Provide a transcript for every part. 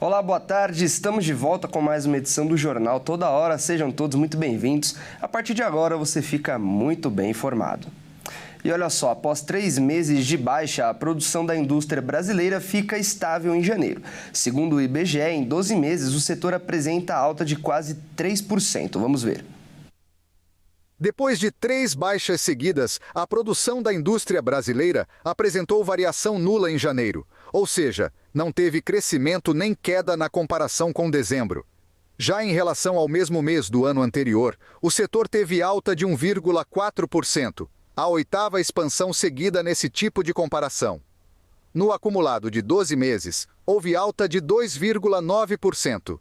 Olá, boa tarde. Estamos de volta com mais uma edição do Jornal Toda Hora. Sejam todos muito bem-vindos. A partir de agora você fica muito bem informado. E olha só, após 3 meses de baixa, a produção da indústria brasileira fica estável em janeiro. Segundo o IBGE, em 12 meses o setor apresenta alta de quase 3%. Vamos ver. Depois de 3 baixas seguidas, a produção da indústria brasileira apresentou variação nula em janeiro, ou seja, não teve crescimento nem queda na comparação com dezembro. Já em relação ao mesmo mês do ano anterior, o setor teve alta de 1,4%, a 8ª expansão seguida nesse tipo de comparação. No acumulado de 12 meses, houve alta de 2,9%.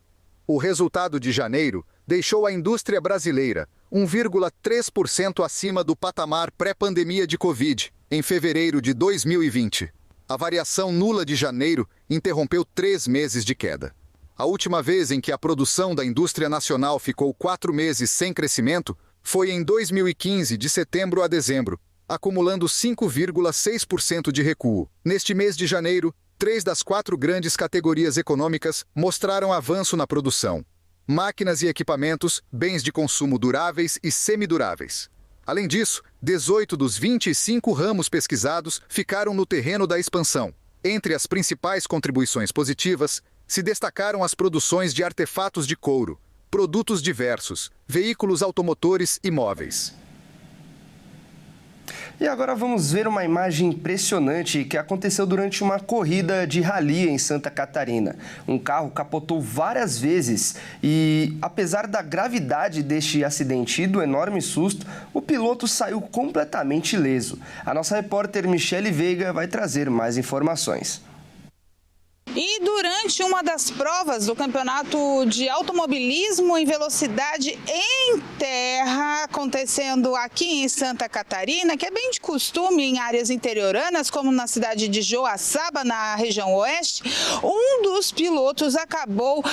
O resultado de janeiro deixou a indústria brasileira 1,3% acima do patamar pré-pandemia de Covid, em fevereiro de 2020. A variação nula de janeiro interrompeu 3 meses de queda. A última vez em que a produção da indústria nacional ficou 4 meses sem crescimento foi em 2015, de setembro a dezembro, acumulando 5,6% de recuo. Neste mês de janeiro, 3 das 4 grandes categorias econômicas mostraram avanço na produção: máquinas e equipamentos, bens de consumo duráveis e semiduráveis. Além disso, 18 dos 25 ramos pesquisados ficaram no terreno da expansão. Entre as principais contribuições positivas, se destacaram as produções de artefatos de couro, produtos diversos, veículos automotores e móveis. E agora vamos ver uma imagem impressionante que aconteceu durante uma corrida de rally em Santa Catarina. Um carro capotou várias vezes e, apesar da gravidade deste acidente e do enorme susto, o piloto saiu completamente ileso. A nossa repórter Michele Veiga vai trazer mais informações. E durante uma das provas do campeonato de automobilismo em velocidade em terra, acontecendo aqui em Santa Catarina, que é bem de costume em áreas interioranas, como na cidade de Joaçaba, na região oeste, um dos pilotos acabou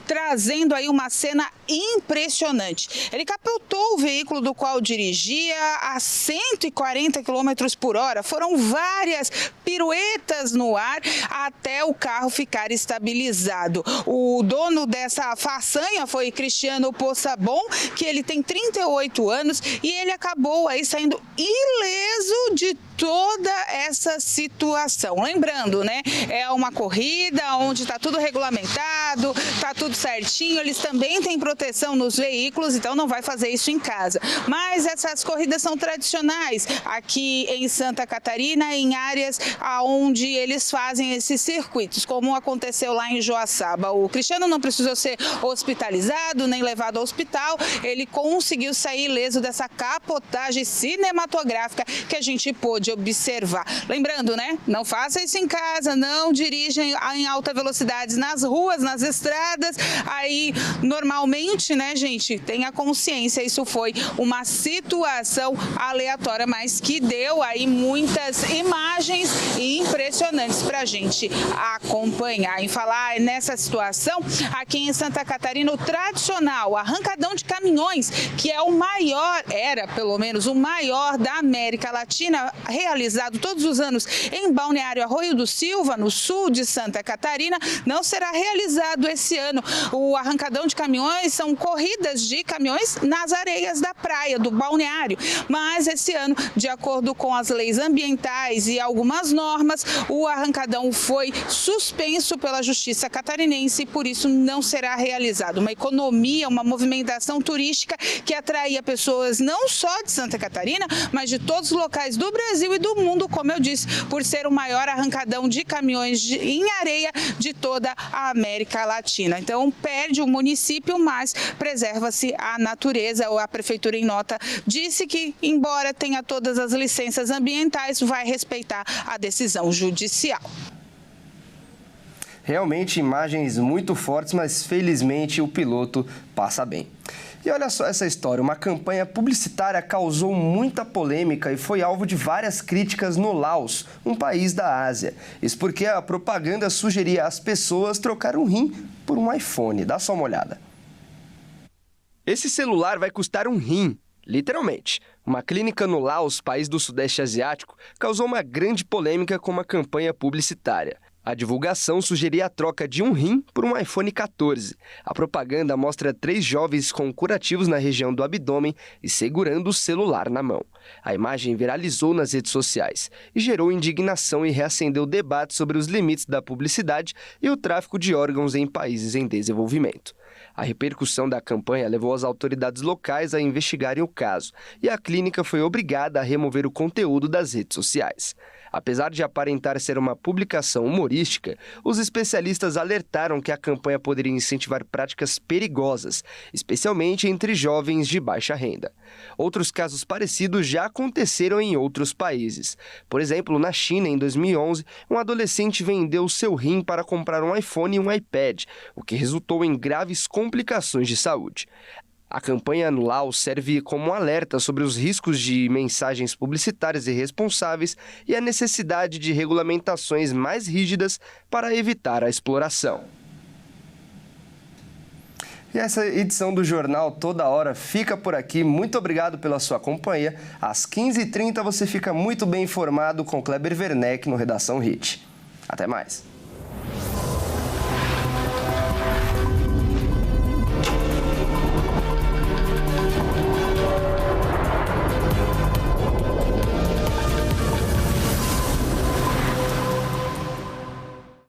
trazendo aí uma cena impressionante. Ele capotou o veículo do qual dirigia a 140 km por hora. Foram várias piruetas no ar até o carro ficar estabilizado. O dono dessa façanha foi Cristiano Poçabon, que ele tem 38 anos e ele acabou aí saindo ileso de toda essa situação. Lembrando, né, é uma corrida onde está tudo regulamentado, está tudo certinho, eles também têm proteção nos veículos, então não vai fazer isso em casa. Mas essas corridas são tradicionais aqui em Santa Catarina, em áreas onde eles fazem esses circuitos, como aconteceu lá em Joaçaba. O Cristiano não precisou ser hospitalizado, nem levado ao hospital, ele conseguiu sair ileso dessa capotagem cinematográfica que a gente pôde observar. Lembrando, né? Não faça isso em casa, não dirija em alta velocidade nas ruas, nas estradas. Aí, normalmente, né, gente, tenha consciência, isso foi uma situação aleatória, mas que deu aí muitas imagens impressionantes para a gente acompanhar. Em falar nessa situação, aqui em Santa Catarina, o tradicional arrancadão de caminhões, que é o maior, era pelo menos o maior da América Latina, realizado todos os anos em Balneário Arroio do Silva, no sul de Santa Catarina, não será realizado esse ano. O arrancadão de caminhões são corridas de caminhões nas areias da praia, do balneário. Mas esse ano, de acordo com as leis ambientais e algumas normas, o arrancadão foi suspenso pela Justiça Catarinense e por isso não será realizado. Uma economia, uma movimentação turística que atraía pessoas não só de Santa Catarina, mas de todos os locais do Brasil e do mundo, como eu disse, por ser o maior arrancadão de caminhões em areia de toda a América Latina. Então, perde o município, mas preserva-se a natureza. A prefeitura, em nota, disse que, embora tenha todas as licenças ambientais, vai respeitar a decisão judicial. Realmente imagens muito fortes, mas felizmente o piloto passa bem. E olha só essa história, uma campanha publicitária causou muita polêmica e foi alvo de várias críticas no Laos, um país da Ásia. Isso porque a propaganda sugeria às pessoas trocar um rim por um iPhone. Dá só uma olhada. Esse celular vai custar um rim, literalmente. Uma clínica no Laos, país do Sudeste Asiático, causou uma grande polêmica com uma campanha publicitária. A divulgação sugeria a troca de um rim por um iPhone 14. A propaganda mostra 3 jovens com curativos na região do abdômen e segurando o celular na mão. A imagem viralizou nas redes sociais e gerou indignação e reacendeu debates sobre os limites da publicidade e o tráfico de órgãos em países em desenvolvimento. A repercussão da campanha levou as autoridades locais a investigarem o caso e a clínica foi obrigada a remover o conteúdo das redes sociais. Apesar de aparentar ser uma publicação humorística, os especialistas alertaram que a campanha poderia incentivar práticas perigosas, especialmente entre jovens de baixa renda. Outros casos parecidos já aconteceram em outros países. Por exemplo, na China, em 2011, um adolescente vendeu seu rim para comprar um iPhone e um iPad, o que resultou em graves complicações de saúde. A campanha anual serve como um alerta sobre os riscos de mensagens publicitárias irresponsáveis e a necessidade de regulamentações mais rígidas para evitar a exploração. E essa edição do Jornal Toda Hora fica por aqui. Muito obrigado pela sua companhia. Às 15h30 você fica muito bem informado com Kleber Werneck no Redação Hit. Até mais.